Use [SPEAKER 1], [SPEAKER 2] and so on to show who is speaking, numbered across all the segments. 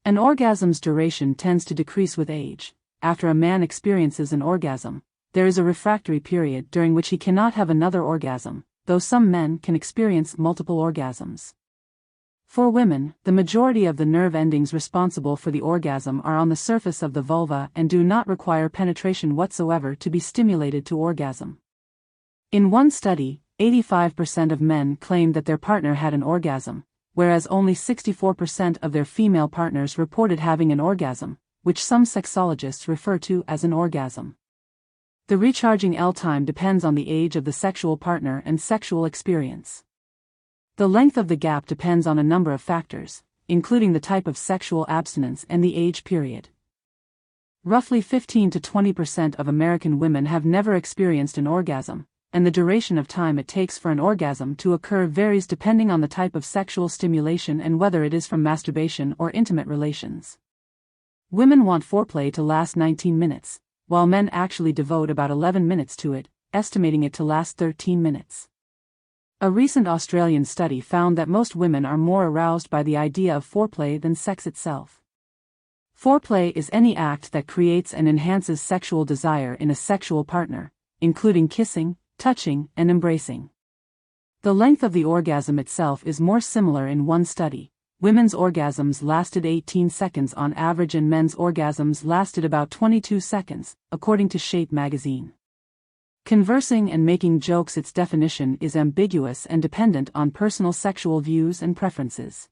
[SPEAKER 1] An orgasm's duration tends to decrease with age. After a man experiences an orgasm, there is a refractory period during which he cannot have another orgasm, though some men can experience multiple orgasms. For women, the majority of the nerve endings responsible for the orgasm are on the surface of the vulva and do not require penetration whatsoever to be stimulated to orgasm. In one study, 85% of men claimed that their partner had an orgasm, whereas only 64% of their female partners reported having an orgasm, which some sexologists refer to as an orgasm. The recharging L time depends on the age of the sexual partner and sexual experience. The length of the gap depends on a number of factors, including the type of sexual abstinence and the age period. Roughly 15 to 20% of American women have never experienced an orgasm, and the duration of time it takes for an orgasm to occur varies depending on the type of sexual stimulation and whether it is from masturbation or intimate relations. Women want foreplay to last 19 minutes, while men actually devote about 11 minutes to it, estimating it to last 13 minutes. A recent Australian study found that most women are more aroused by the idea of foreplay than sex itself. Foreplay is any act that creates and enhances sexual desire in a sexual partner, including kissing, touching, and embracing. The length of the orgasm itself is more similar in one study. Women's orgasms lasted 18 seconds on average and men's orgasms lasted about 22 seconds, according to Shape magazine. Conversing and making jokes. Its definition is ambiguous and dependent on personal sexual views and preferences.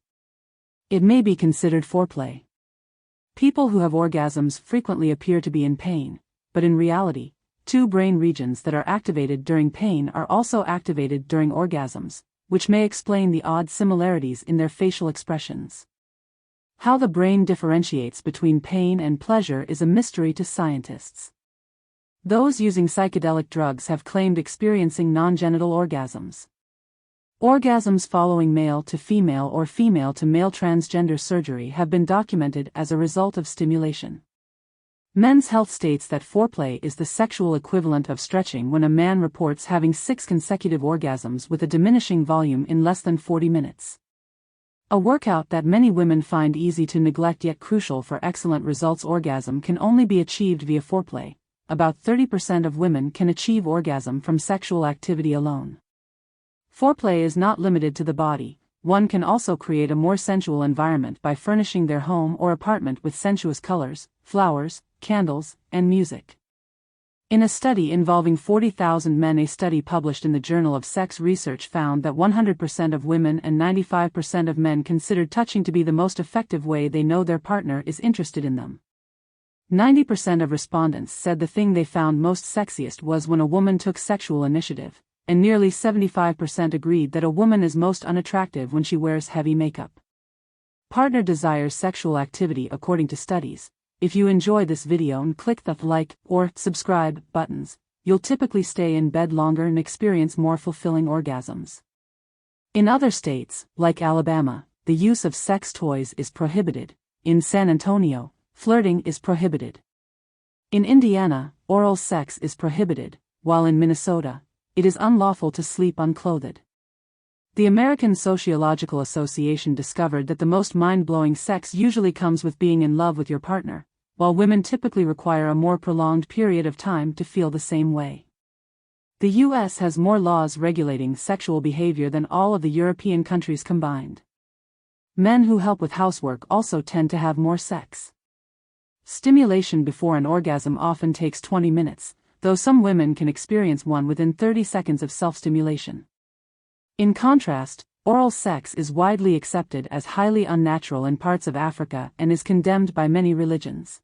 [SPEAKER 1] It may be considered foreplay. People who have orgasms frequently appear to be in pain, but in reality, two brain regions that are activated during pain are also activated during orgasms, which may explain the odd similarities in their facial expressions. How the brain differentiates between pain and pleasure is a mystery to scientists. Those using psychedelic drugs have claimed experiencing non-genital orgasms. Orgasms following male to female or female to male transgender surgery have been documented as a result of stimulation. Men's Health states that foreplay is the sexual equivalent of stretching when a man reports having 6 consecutive orgasms with a diminishing volume in less than 40 minutes. A workout that many women find easy to neglect yet crucial for excellent results. Orgasm can only be achieved via foreplay. About 30% of women can achieve orgasm from sexual activity alone. Foreplay is not limited to the body. One can also create a more sensual environment by furnishing their home or apartment with sensuous colors, flowers, candles, and music. In a study involving 40,000 men, a study published in the Journal of Sex Research found that 100% of women and 95% of men considered touching to be the most effective way they know their partner is interested in them. 90% of respondents said the thing they found most sexiest was when a woman took sexual initiative, and nearly 75% agreed that a woman is most unattractive when she wears heavy makeup. Partner desires sexual activity according to studies. If you enjoy this video and click the like or subscribe buttons, you'll typically stay in bed longer and experience more fulfilling orgasms. In other states, like Alabama, the use of sex toys is prohibited. In San Antonio, flirting is prohibited. In Indiana, oral sex is prohibited, while in Minnesota, it is unlawful to sleep unclothed. The American Sociological Association discovered that the most mind-blowing sex usually comes with being in love with your partner, while women typically require a more prolonged period of time to feel the same way. The U.S. has more laws regulating sexual behavior than all of the European countries combined. Men who help with housework also tend to have more sex. Stimulation before an orgasm often takes 20 minutes, though some women can experience one within 30 seconds of self-stimulation. In contrast, oral sex is widely accepted as highly unnatural in parts of Africa and is condemned by many religions.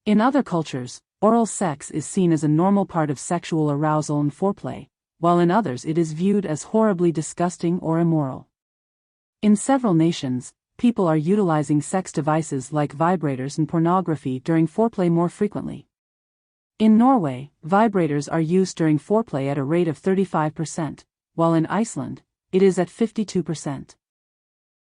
[SPEAKER 1] In other cultures, oral sex is seen as a normal part of sexual arousal and foreplay, while in others it is viewed as horribly disgusting or immoral. In several nations, people are utilizing sex devices like vibrators and pornography during foreplay more frequently. In Norway, vibrators are used during foreplay at a rate of 35%, while in Iceland, it is at 52%.